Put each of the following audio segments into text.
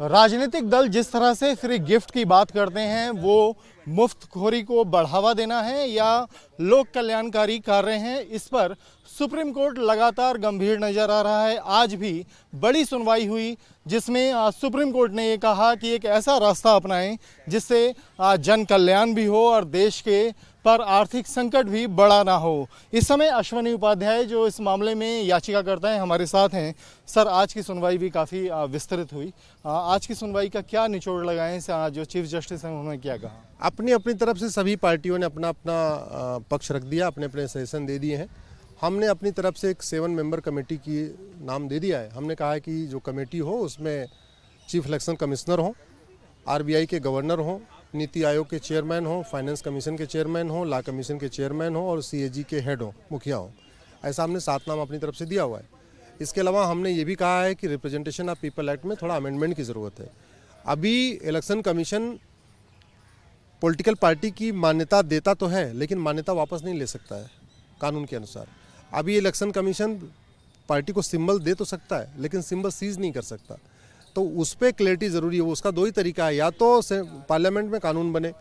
राजनीतिक दल जिस तरह से फ्री गिफ्ट की बात करते हैं वो मुफ्तखोरी को बढ़ावा देना है या लोक कल्याणकारी कार्य हैं, इस पर सुप्रीम कोर्ट लगातार गंभीर नजर आ रहा है। आज भी बड़ी सुनवाई हुई जिसमें सुप्रीम कोर्ट ने ये कहा कि एक ऐसा रास्ता अपनाएं जिससे जन कल्याण भी हो और देश के पर आर्थिक संकट भी बड़ा ना हो। इस समय अश्वनी उपाध्याय जो इस मामले में याचिकाकर्ता हैं हमारे साथ हैं। सर, आज की सुनवाई भी काफ़ी विस्तृत हुई। आज की सुनवाई का क्या निचोड़ लगाएं, जो चीफ जस्टिस हैं उन्होंने क्या कहा? अपनी अपनी तरफ से सभी पार्टियों ने अपना अपना पक्ष रख दिया, अपने अपने सजेशन दे दिए हैं। हमने अपनी तरफ से एक 7 मेंबर कमेटी की नाम दे दिया है। हमने कहा है कि जो कमेटी हो उसमें चीफ इलेक्शन कमिश्नर हो, RBI के गवर्नर हो, नीति आयोग के चेयरमैन हो, फाइनेंस कमीशन के चेयरमैन हो, लॉ कमीशन के चेयरमैन हो और CAG के हेड हो, मुखिया हो। ऐसा हमने 7 नाम अपनी तरफ से दिया हुआ है। इसके अलावा हमने ये भी कहा है कि रिप्रेजेंटेशन ऑफ पीपल एक्ट में थोड़ा अमेंडमेंट की ज़रूरत है। अभी इलेक्शन कमीशन पॉलिटिकल पार्टी की मान्यता देता तो है लेकिन मान्यता वापस नहीं ले सकता है कानून के अनुसार। अभी इलेक्शन कमीशन पार्टी को सिंबल दे तो सकता है लेकिन सिंबल सीज नहीं कर सकता। तो उस पर क्लैरिटी ज़रूरी है। उसका 2 ही तरीका है, या तो पार्लियामेंट में कानून बने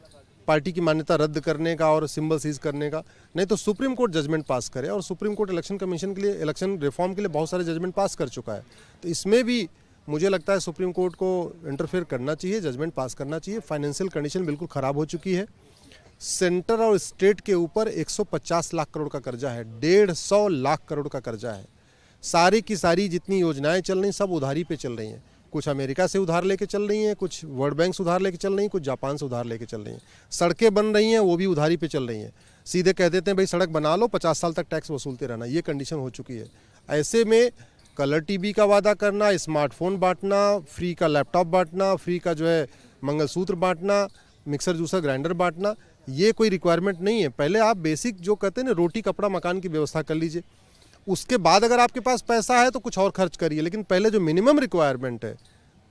पार्टी की मान्यता रद्द करने का और सिंबल सीज करने का, नहीं तो सुप्रीम कोर्ट जजमेंट पास करे। और सुप्रीम कोर्ट इलेक्शन कमीशन के लिए, इलेक्शन रिफॉर्म के लिए बहुत सारे जजमेंट पास कर चुका है। तो इसमें भी मुझे लगता है सुप्रीम कोर्ट को इंटरफेयर करना चाहिए, जजमेंट पास करना चाहिए। फाइनेंशियल कंडीशन बिल्कुल ख़राब हो चुकी है। सेंटर और स्टेट के ऊपर 150 लाख करोड़ का कर्जा है, 150 लाख करोड़ का कर्जा है। सारी की सारी जितनी योजनाएं चल रही सब उधारी पे चल रही हैं। कुछ अमेरिका से उधार लेके चल रही हैं, कुछ वर्ल्ड बैंक से उधार लेके चल रही हैं, कुछ जापान से उधार लेके चल रही हैं। सड़कें बन रही हैं वो भी उधारी पे चल रही हैं। सीधे कह देते हैं भाई सड़क बना लो, 50 साल तक टैक्स वसूलते रहना, ये कंडीशन हो चुकी है। ऐसे में कलर टीवी का वादा करना, स्मार्टफोन बांटना, फ्री का लैपटॉप बांटना, फ्री का जो है मंगलसूत्र बांटना, मिक्सर जूसर ग्राइंडर बांटना, ये कोई रिक्वायरमेंट नहीं है। पहले आप बेसिक जो कहते हैं ना, रोटी कपड़ा मकान की व्यवस्था कर लीजिए। उसके बाद अगर आपके पास पैसा है तो कुछ और खर्च करिए, लेकिन पहले जो मिनिमम रिक्वायरमेंट है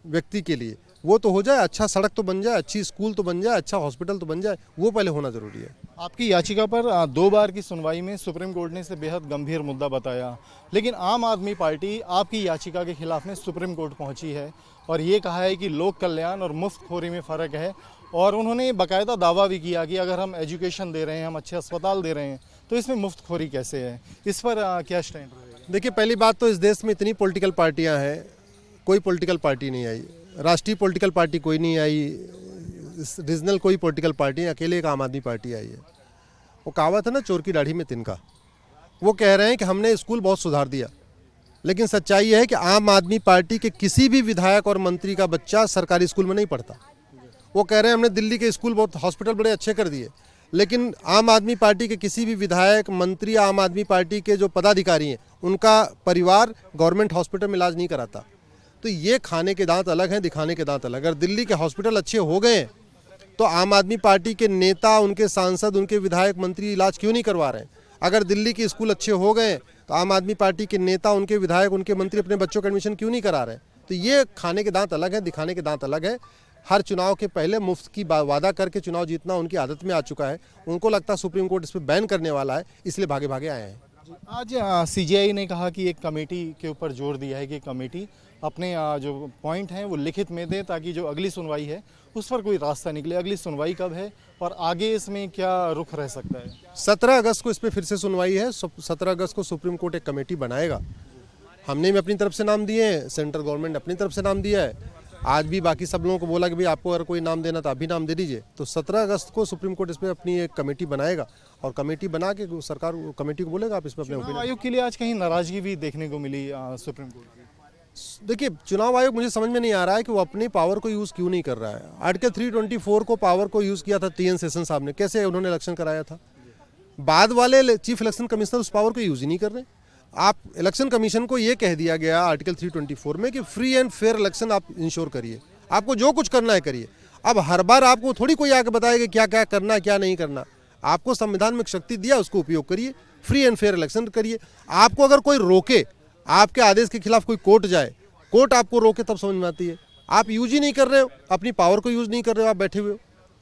व्यक्ति के लिए वो तो हो जाए। अच्छा सड़क तो बन जाए, अच्छी स्कूल तो बन जाए, अच्छा हॉस्पिटल तो बन जाए, वो पहले होना जरूरी है। आपकी याचिका पर 2 बार की सुनवाई में सुप्रीम कोर्ट ने इसे बेहद गंभीर मुद्दा बताया, लेकिन आम आदमी पार्टी आपकी याचिका के खिलाफ में सुप्रीम कोर्ट पहुंची है और ये कहा है कि लोक कल्याण और मुफ्तखोरी में फ़र्क है। और उन्होंने बाकायदा दावा भी किया कि अगर हम एजुकेशन दे रहे हैं, हम अच्छे अस्पताल दे रहे हैं, तो इसमें मुफ्तखोरी कैसे है? इस पर क्या स्टैंड रहेगा? देखिए, पहली बात तो इस देश में इतनी पॉलिटिकल पार्टियां हैं, कोई पॉलिटिकल पार्टी नहीं आई। राष्ट्रीय पॉलिटिकल पार्टी कोई नहीं आई, रीजनल कोई पॉलिटिकल पार्टी, अकेले एक आम आदमी पार्टी आई है। वो कहावत है ना, चोर की दाढ़ी में तिनका। वो कह रहे हैं कि हमने स्कूल बहुत सुधार दिया, लेकिन सच्चाई है कि आम आदमी पार्टी के किसी भी विधायक और मंत्री का बच्चा सरकारी स्कूल में नहीं पढ़ता। वो कह रहे हैं हमने दिल्ली के स्कूल बहुत, हॉस्पिटल बड़े अच्छे कर दिए, लेकिन आम आदमी पार्टी के किसी भी विधायक, मंत्री, आम आदमी पार्टी के जो पदाधिकारी हैं उनका परिवार गवर्नमेंट हॉस्पिटल में इलाज नहीं कराता। तो ये खाने के दांत अलग हैं, दिखाने के दांत अलग। अगर दिल्ली के हॉस्पिटल अच्छे हो गए तो आम आदमी पार्टी के नेता, उनके सांसद, उनके विधायक, मंत्री इलाज क्यों नहीं करवा रहे हैं? अगर दिल्ली के स्कूल अच्छे हो गए तो आम आदमी पार्टी के नेता, उनके विधायक, उनके मंत्री अपने बच्चों का एडमिशन क्यों नहीं करा रहे? तो ये खाने के दांत अलग है, दिखाने के दांत अलग है। हर चुनाव के पहले मुफ्त की वादा करके चुनाव जीतना उनकी आदत में आ चुका है। उनको लगता है सुप्रीम कोर्ट इस पर बैन करने वाला है, इसलिए भागे भागे आए हैं। आज CGI ने कहा कि एक कमेटी के ऊपर जोर दिया है कि कमेटी अपने जो पॉइंट हैं वो लिखित में दे ताकि जो अगली सुनवाई है उस पर कोई रास्ता निकले। अगली सुनवाई कब है और आगे इसमें क्या रुख रह सकता है? 17 अगस्त को इस पर फिर से सुनवाई है। 17 अगस्त को सुप्रीम कोर्ट एक कमेटी बनाएगा। हमने भी अपनी तरफ से नाम दिए हैं, सेंट्रल गवर्नमेंट अपनी तरफ से नाम दिया है। आज भी बाकी सब लोगों को बोला कि भाई आपको अगर कोई नाम देना तो आप भी नाम दे दीजिए। तो 17 अगस्त को सुप्रीम कोर्ट इस पर अपनी एक कमेटी बनाएगा और कमेटी बना के सरकार कमेटी को बोलेगा आप इस पर अपने ओपिनियन। आयोग के लिए आज कहीं नाराजगी भी देखने को मिली सुप्रीम कोर्ट की। देखिए, चुनाव आयोग मुझे समझ में नहीं आ रहा है कि वो अपनी पावर को यूज़ क्यों नहीं कर रहा है। आर्टिकल 324 को पावर को यूज़ किया था TN सेशन साहब ने, कैसे उन्होंने इलेक्शन कराया था। बाद वाले चीफ इलेक्शन कमिश्नर उस पावर को यूज़ ही नहीं कर रहे। आप इलेक्शन कमीशन को ये कह दिया गया आर्टिकल 324 में कि फ्री एंड फेयर इलेक्शन आप इंश्योर करिए, आपको जो कुछ करना है करिए। अब हर बार आपको थोड़ी कोई आके बताएगा क्या क्या करना है क्या नहीं करना। आपको संविधान में शक्ति दिया, उसको उपयोग करिए, फ्री एंड फेयर इलेक्शन करिए। आपको अगर कोई रोके, आपके आदेश के खिलाफ कोई कोर्ट जाए, कोर्ट आपको रोके, तब समझ में आती है। आप यूज ही नहीं कर रहे हो, अपनी पावर को यूज नहीं कर रहे हो, आप बैठे हुए हो।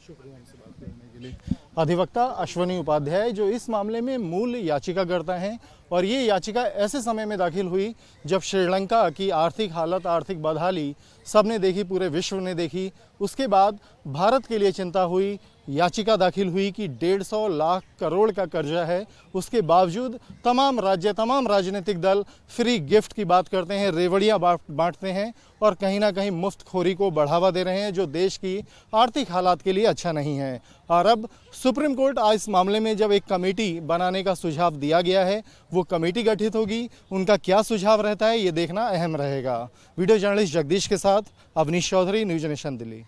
शुक्रिया हमसे बात करने के लिए। अधिवक्ता अश्वनी उपाध्याय, जो इस मामले में मूल याचिकाकर्ता हैं। और ये याचिका ऐसे समय में दाखिल हुई जब श्रीलंका की आर्थिक हालत, आर्थिक बदहाली सबने देखी, पूरे विश्व ने देखी। उसके बाद भारत के लिए चिंता हुई, याचिका दाखिल हुई कि 150 लाख करोड़ का कर्जा है। उसके बावजूद तमाम राज्य, तमाम राजनीतिक दल फ्री गिफ्ट की बात करते हैं, रेवड़ियाँ बांटते हैं और कहीं ना कहीं मुफ्तखोरी को बढ़ावा दे रहे हैं, जो देश की आर्थिक हालात के लिए अच्छा नहीं है। और अब सुप्रीम कोर्ट आज इस मामले में जब एक कमेटी बनाने का सुझाव दिया गया है, वो कमेटी गठित होगी, उनका क्या सुझाव रहता है ये देखना अहम रहेगा। वीडियो जर्नलिस्ट जगदीश के साथ अवनीश चौधरी, न्यूज नेशन दिल्ली।